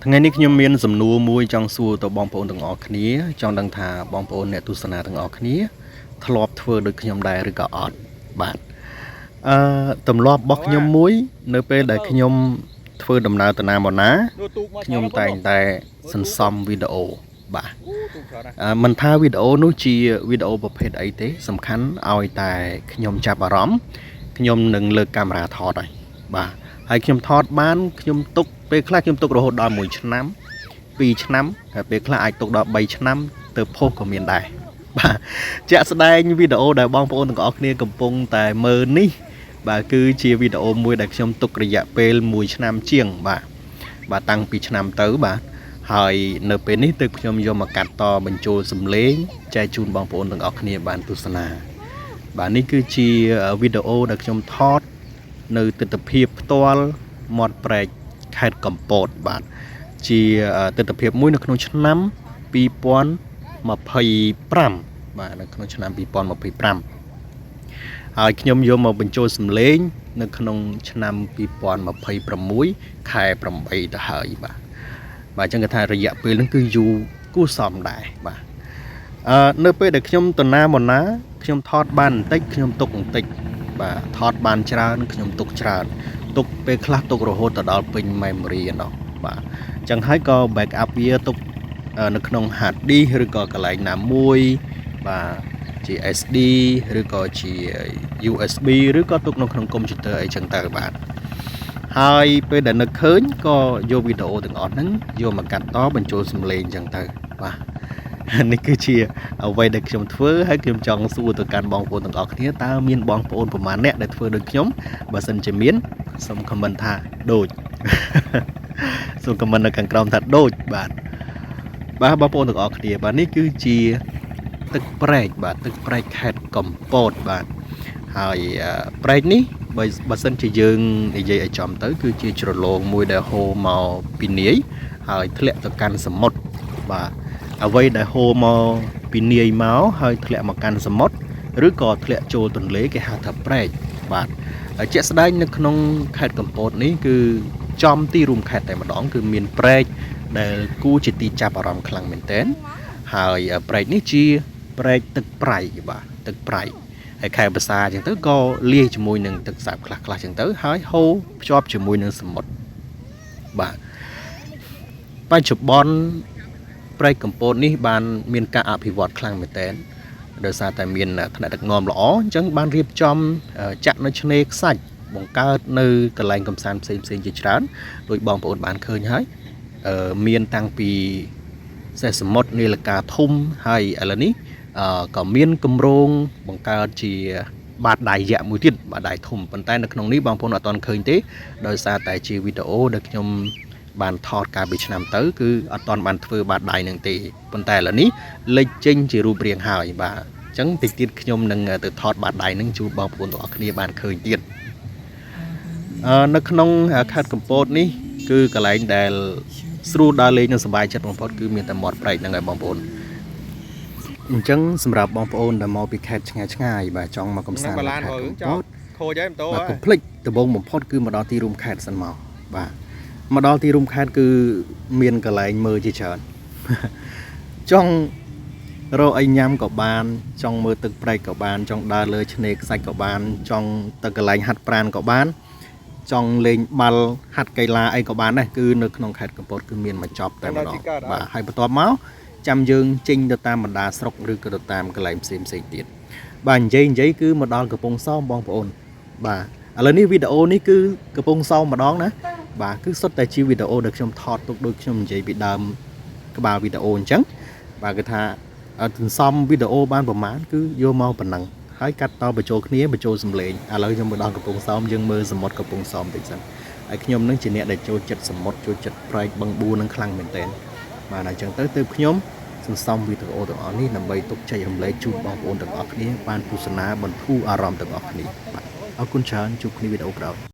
ថ្ងៃនេះខ្ញុំមានសំណួរមួយចង់សួរទៅបងប្អូនទាំងអស់គ្នាចង់ដឹងថាបងប្អូនអ្នកទស្សនាទាំងអស់គ្នាធ្លាប់ធ្វើដូចខ្ញុំដែរឬក៏អត់បាទទម្លាប់របស់ខ្ញុំមួយនៅពេលដែលខ្ញុំធ្វើដំណើរទៅណាមកណាខ្ញុំតែងតែសន្សំវីដេអូបាទមិនថាវីដេអូនោះជាវីដេអូប្រភេទអីទេសំខាន់ឲ្យតែខ្ញុំចាប់អារម្មណ៍ខ្ញុំនឹងលើកកាមេរ៉ាថតហើយបាទហើយខ្ញុំថតបានខ្ញុំទុកពេលខ្លះខ្ញុំទុករហូតដល់1ឆ្នាំ2ឆ្នាំហើយពេលខ្លះអាចទុកដល់3ឆ្នាំទៅផុសក៏មានដែរបាទជាក់ស្ដែងវីដេអូដែលបងប្អូនទាំងអស់គ្នាកំពុងតែមើលនេះបាទគឺជាវីដេអូមួយដែលខ្ញុំទុករយៈពេល1ឆ្នាំជាងបាទតាំងពីឆ្នាំទៅបាទហើយនៅពេលនេះទើបខ្ញុំយកមកកាត់តបញ្ចូលសំឡេងចែកជូនបងប្អូនទាំងអស់គ្នាបានទស្សនាបាទនេះគឺជាវីដេអូដែលខ្ញុំថតនៅទិដ្ឋភាពផ្ទាល់មាត់ព្រែកខេត្តកំពតបាទជាទិដ្ឋភាពមួយនៅក្នុងឆ្នាំ2025បាទនៅក្នុងឆ្នាំ2025ហើយខ្ញុំយកមកបញ្ចូលសំឡេងនៅក្នុងឆ្នាំ2026ខែ8ទៅហើយបាទអញ្ចឹងគេថារយៈពេលហ្នឹងគឺយូរគួរសមដែរបាទនៅពេលដែលខ្ញុំទៅណាមកណាខ្ញុំថតបានបន្តិចខ្ញុំទុកបន្តិចបាទថតបានច្រើនខ្ញុំទុកច្រើនទុកពេលខ្លះទុករហូតទៅដល់ពេញ memory ឯណោះបាទអញ្ចឹងហើយក៏ backup វាទុកនៅក្នុង hard disk ឬក៏កន្លែងណាមួយបាទជា SD ឬក៏ជា USB ឬក៏ទុកនៅក្នុង computer អីចឹងទៅបាទហើយពេលដែលនឹកឃើញក៏យកវីដេអូទាំងអស់ហ្នឹងយកមកកាត់តបញ្ចូលសំឡេងចឹងទៅបាទនេះគឺជាអ្វីដែលខ្ញុំធ្វើហើយខ្ញុំចង់សួរទៅកាន់បងប្អូនទាំងអស់គ្នាតើមានបងប្អូនប្រមាណអ្នកដែលធ្វើដូចខ្ញុំបើសិនជាមានសូម comment ថាដូចសូម comment នៅខាងក្រោមថាដូចបាទបងប្អូនទាំងអស់គ្នាបាទនេះគឺជាទឹកព្រែកបាទទឹកព្រែកខេត្តកំពតបាទហើយព្រែកនេះបើសិនជាយើងនិយាយឲ្យចំទៅគឺជាជ្រលងមួយដែលហូរមកពីនាយហើយធ្លាក់ទៅកាន់សមុទ្របាទអ្វីដែលហូរមកពីនាយមកហើយធ្លាក់មកកាន់សមុទ្រឬក៏ធ្លាក់ចូលទន្លេគេហៅថាព្រែកបាទហើយជាក់ស្ដែងនៅក្នុងខេត្តកំពតនេះគឺចំទីរួមខេត្តតែម្ដងគឺមានព្រែកដែលគួរជាទីចាប់អារម្មណ៍ខ្លាំងមែនទែនហើយព្រែកនេះជាព្រែកទឹកប្រៃបាទទឹកប្រៃហើយខែភាសាអញ្ចឹងទៅក៏លាយជាមួយនឹងទឹកសាបខ្លះៗអញ្ចឹងទៅហើយហូរភ្ជាប់ជាមួយនឹងសមុទ្របាទបច្ចុប្បន្នព្រែកកំពតនេះបានមានការអភិវឌ្ឍខ្លាំងមែនទែនដោយសារតែមានថ្នាក់ដឹកនាំល្អអញ្ចឹងបានរៀបចំចាក់នៅឆ្នេរខ្សាច់បង្កើតនៅកន្លែងកំសាន្តផ្សេងៗជាច្រើនដោយបងប្អូនបានឃើញហើយមានតាំងពីសេះសមុទ្រនីលកាធំហើយឥឡូវនេះក៏មានគម្រោងបង្កើតជាបាតដៃយក្សមួយទៀតបាតដៃធំប៉ុន្តែនៅក្នុងនេះបងប្អូនអត់ទាន់ឃើញទេដោយសារតែជាវីដេអូដែលខ្ញុំបានថតកាលពីឆ្នាំទៅគឺអត់ទាន់បានធ្វើបាតដៃនឹងទេប៉ុន្តែឥឡូវនេះលេចចេញជារូបរាងហើយបាទអញ្ចឹងតិចទៀតខ្ញុំនឹងទៅថតបាតដៃនឹងជូនបងប្អូនទាំងអស់គ្នាបានឃើញទៀតនៅក្នុងខេត្តកំពតនេះគឺកន្លែងដែលស្រួលដើរលេងនិងសប្បាយចិត្តបំផុតគឺមានតែមាត់ព្រែកហ្នឹងហើយបងប្អូនអញ្ចឹងសម្រាប់បងប្អូនដែលមកពីខេត្តឆ្ងាយបាទចង់មកកំសាន្តនៅខេត្តកំពតខូចហើយម៉ូតូបាទកុំភ្លេចដំបូងបំផុតគឺមកដល់ទីរួមខេត្តសិនមកបាទមកដល់ទីរួមខេត្តគឺមានកន្លែងមើលជាច្រើនចង់រកអីញ៉ាំក៏បានចង់មើលទឹកព្រែកក៏បានចង់ដើរលើឆ្នេរខ្សាច់ក៏បានចង់ទៅកន្លែងហាត់ប្រាណក៏បានចង់លេងបាល់ហាត់កីឡាអីក៏បានដែរគឺនៅក្នុងខេត្តកំពតគឺមានមកចប់តែម្ដងបាទហើយបន្ទាប់មកចាំយើងចេញទៅតាមបណ្ដាស្រុកឬក៏ទៅតាមកន្លែងផ្សេងទៀតបាទនិយាយគឺមកដល់កំពង់សោមបងប្អូនបាទឥឡូវនេះវីដេអូនេះគឺកំពង់សោមម្ដងណាបាទគឺសុទ្ធតែជាវីដេអូដែលខ្ញុំថតទុកដូចខ្ញុំនិយាយពីដើមក្បាលវីដេអូអញ្ចឹងបាទគឺថាសន្សំវីដេអូបានប្រហែលគឺយកមកប៉ុណ្ណឹងហើយកាត់តបញ្ចូលគ្នាបញ្ចូលសំឡេងឥឡូវខ្ញុំមកដល់កំពង់សោមយើងមើលសមុទ្រកំពង់សោមតិចសិនហើយខ្ញុំនឹងជាអ្នកដែលចូលចិត្តសមុទ្រចូលចិត្តព្រែកបឹងបួនឹងខ្លាំងមែនទែនបាទអញ្ចឹងទៅខ្ញុំសន្សំវីដេអូទាំងអស់នេះដើម្បីទុកចែករំលែកជូនបងប្អូនទាំងអស់គ្នាបានទស្សនាបន្ធូរអារម្មណ៍ទាំងអស់គ្នាបាទអរគុណច្រើនជួបគ្នាវីដេអូក្រោយ